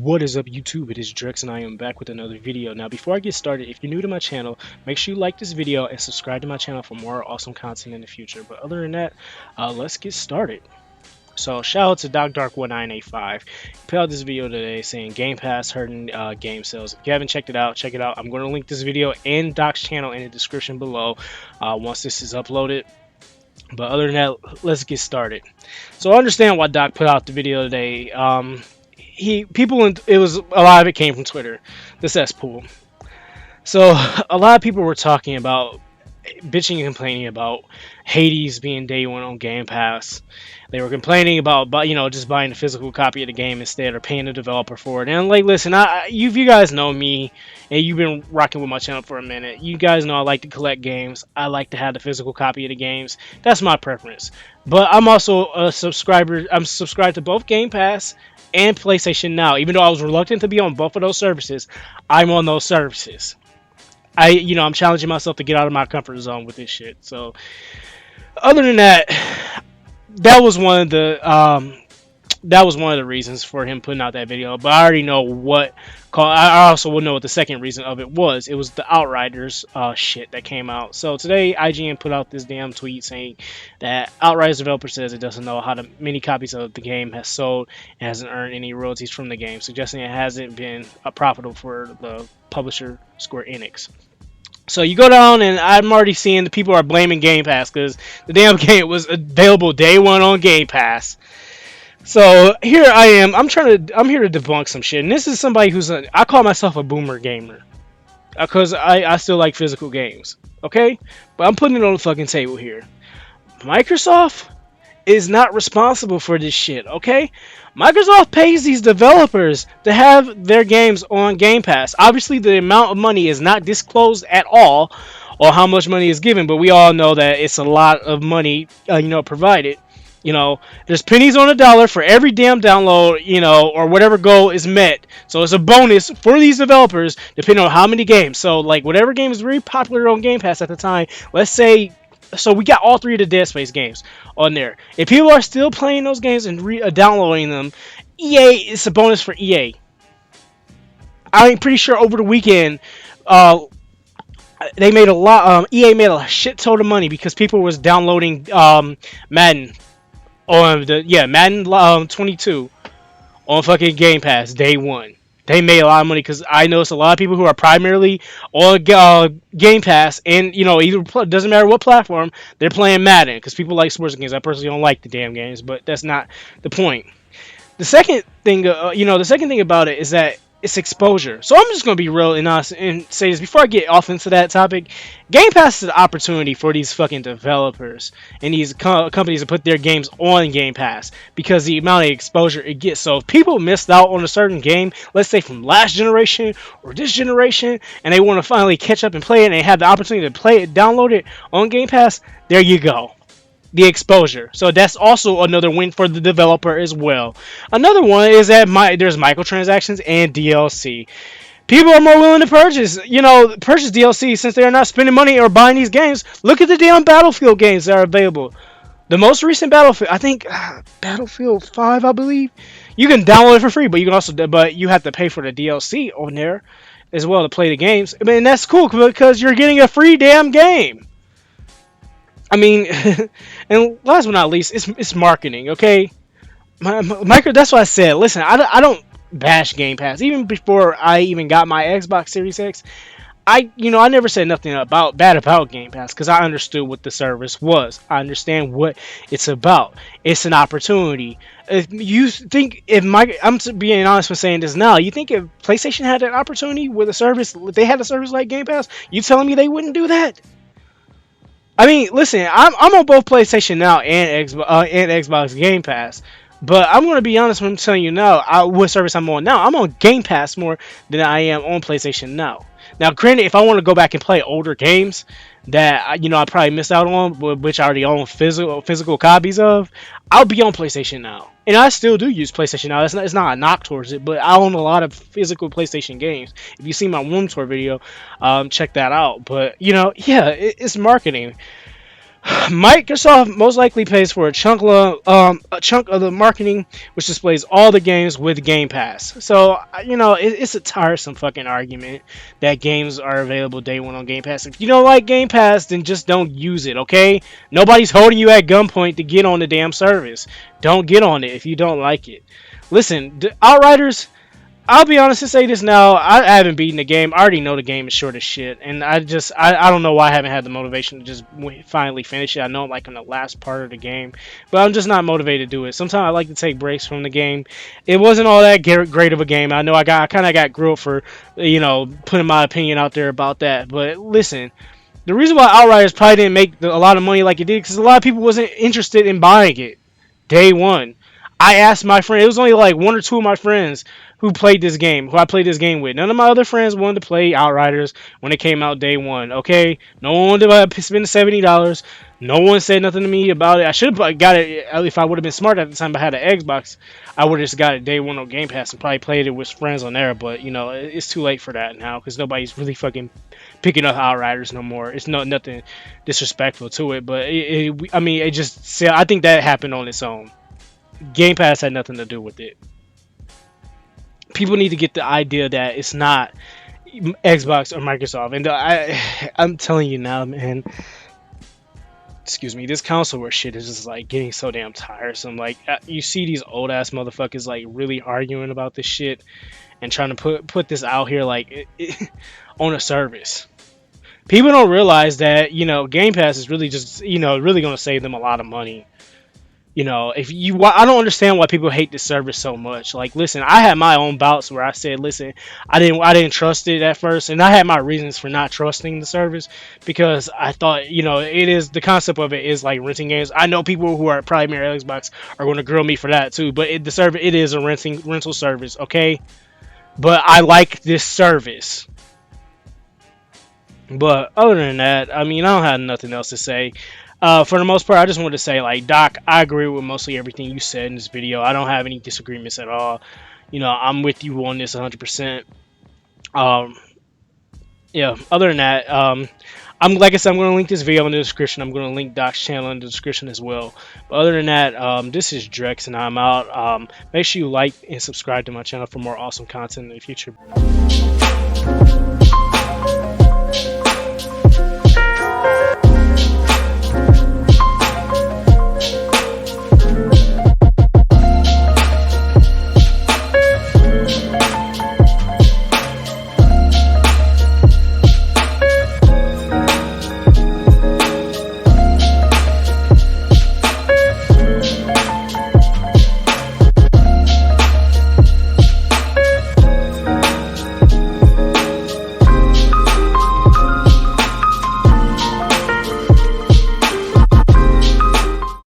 What is up, YouTube? It is Drex and I am back with another video. Now before I get started, if you're new to my channel, make sure you like this video and subscribe to my channel for more awesome content in the future. But other than that, let's get started. So shout out to DocDark1985. He put out this video today saying Game Pass hurting game sales. If you haven't checked it out, check it out. I'm going to link this video and Doc's channel in the description below once this is uploaded. But other than that, let's get started. So I understand why Doc put out the video today. It was a lot of it came from Twitter, the cesspool. So a lot of people were talking about bitching and complaining about Hades being day one on Game Pass. They were complaining about just buying a physical copy of the game instead or paying the developer for it. And like, listen, you guys know me and you've been rocking with my channel for a minute. You guys know I like to collect games. I like to have the physical copy of the games. That's my preference. But I'm also a subscriber. I'm subscribed to both Game Pass and PlayStation Now. Even though I was reluctant to be on both of those services, I'm on those services. I'm challenging myself to get out of my comfort zone with this shit. So, other than that, that was one of the reasons for him putting out that video. But I already know what. I also will know what the second reason of it was. It was the Outriders shit that came out. So today, IGN put out this damn tweet saying that Outriders developer says it doesn't know how many copies of the game has sold and hasn't earned any royalties from the game, suggesting it hasn't been profitable for the publisher Square Enix. So you go down, and I'm already seeing the people are blaming Game Pass because the damn game was available day one on Game Pass. So here I am. I'm here to debunk some shit. And this is somebody I call myself a boomer gamer because I still like physical games. Okay, but I'm putting it on the fucking table here. Microsoft is not responsible for this shit. Okay, Microsoft pays these developers to have their games on Game Pass. Obviously, the amount of money is not disclosed at all, or how much money is given. But we all know that it's a lot of money, provided. There's pennies on a dollar for every damn download, or whatever goal is met. So it's a bonus for these developers, depending on how many games. So, like, whatever game is very popular on Game Pass at the time, let's say, so we got all three of the Dead Space games on there. If people are still playing those games and downloading them, EA, it's a bonus for EA. I'm pretty sure over the weekend, they made a lot. EA made a shit ton of money because people was downloading Madden. Madden 22 on fucking Game Pass day one. They made a lot of money because I noticed a lot of people who are primarily on Game Pass and doesn't matter what platform they're playing Madden because people like sports games. I personally don't like the damn games, but that's not the point. The second thing, about it is that it's exposure. So I'm just gonna be real and honest and say this before I get off into that topic. Game Pass is an opportunity for these fucking developers and these companies to put their games on Game Pass because the amount of exposure it gets. So if people missed out on a certain game, let's say from last generation or this generation, and they want to finally catch up and play it, and they have the opportunity to play it, download it on Game Pass, there you go. The exposure. So that's also another win for the developer as well. Another one is that there's microtransactions and DLC. People are more willing to purchase DLC since they're not spending money or buying these games. Look at the damn Battlefield games that are available. The most recent Battlefield, I think, Battlefield 5, I believe. You can download it for free, but you have to pay for the DLC on there as well to play the games. I mean, that's cool because you're getting a free damn game. I mean, and last but not least, it's marketing, okay? That's what I said. Listen, I don't bash Game Pass. Even before I even got my Xbox Series X, I never said nothing bad about Game Pass because I understood what the service was. I understand what it's about. It's an opportunity. I'm being honest with saying this now. You think if PlayStation had an opportunity with a service, if they had a service like Game Pass, you telling me they wouldn't do that? I mean, listen, I'm on both PlayStation Now and Xbox Game Pass, but I'm going to be honest when I'm telling you now what service I'm on now. I'm on Game Pass more than I am on PlayStation Now. Now, granted, if I want to go back and play older games that I probably missed out on, which I already own physical copies of, I'll be on PlayStation Now. And I still do use PlayStation Now. It's not a knock towards it, but I own a lot of physical PlayStation games. If you see my room tour video, check that out. But, it's marketing. Microsoft most likely pays for a chunk of the marketing, which displays all the games with Game Pass. So it's a tiresome fucking argument that games are available day one on Game Pass. If you don't like Game Pass, then just don't use it. Okay? Nobody's holding you at gunpoint to get on the damn service. Don't get on it if you don't like it. Listen, Outriders. I'll be honest and say this now. I haven't beaten the game. I already know the game is short as shit, and I don't know why I haven't had the motivation to just finally finish it. I know I'm like in the last part of the game, but I'm just not motivated to do it. Sometimes I like to take breaks from the game. It wasn't all that great of a game. I know I kind of got grilled for putting my opinion out there about that. But listen, the reason why Outriders probably didn't make a lot of money like it did because a lot of people wasn't interested in buying it day one. I asked my friend. It was only like one or two of my friends who played this game, who I played this game with. None of my other friends wanted to play Outriders when it came out day one. Okay, no one wanted to spend the $70. No one said nothing to me about it. I should have got it if I would have been smart at the time. I had an Xbox. I would have just got it day one on Game Pass and probably played it with friends on there. But it's too late for that now because nobody's really fucking picking up Outriders no more. It's nothing disrespectful to it, but I mean, it just. I think that happened on its own. Game Pass had nothing to do with it. People need to get the idea that it's not Xbox or Microsoft. And I'm telling you now, man. Excuse me, this console war shit is just like getting so damn tiresome. Like you see these old ass motherfuckers like really arguing about this shit and trying to put this out here like on a service. People don't realize that Game Pass is really just really gonna save them a lot of money. If you, I don't understand why people hate this service so much. Like, listen, I had my own bouts where I said, listen, I didn't trust it at first, and I had my reasons for not trusting the service because I thought, it is the concept of it is like renting games. I know people who are primary Xbox are going to grill me for that too, but the service it is a rental service, okay? But I like this service. But other than that, I mean, I don't have nothing else to say. For the most part, I just wanted to say, like, Doc, I agree with mostly everything you said in this video. I don't have any disagreements at all. I'm with you on this 100%. Um, yeah, other than that, like I said, I'm going to link this video in the description. I'm going to link Doc's channel in the description as well. But other than that, this is Drex, and I'm out. Make sure you like and subscribe to my channel for more awesome content in the future.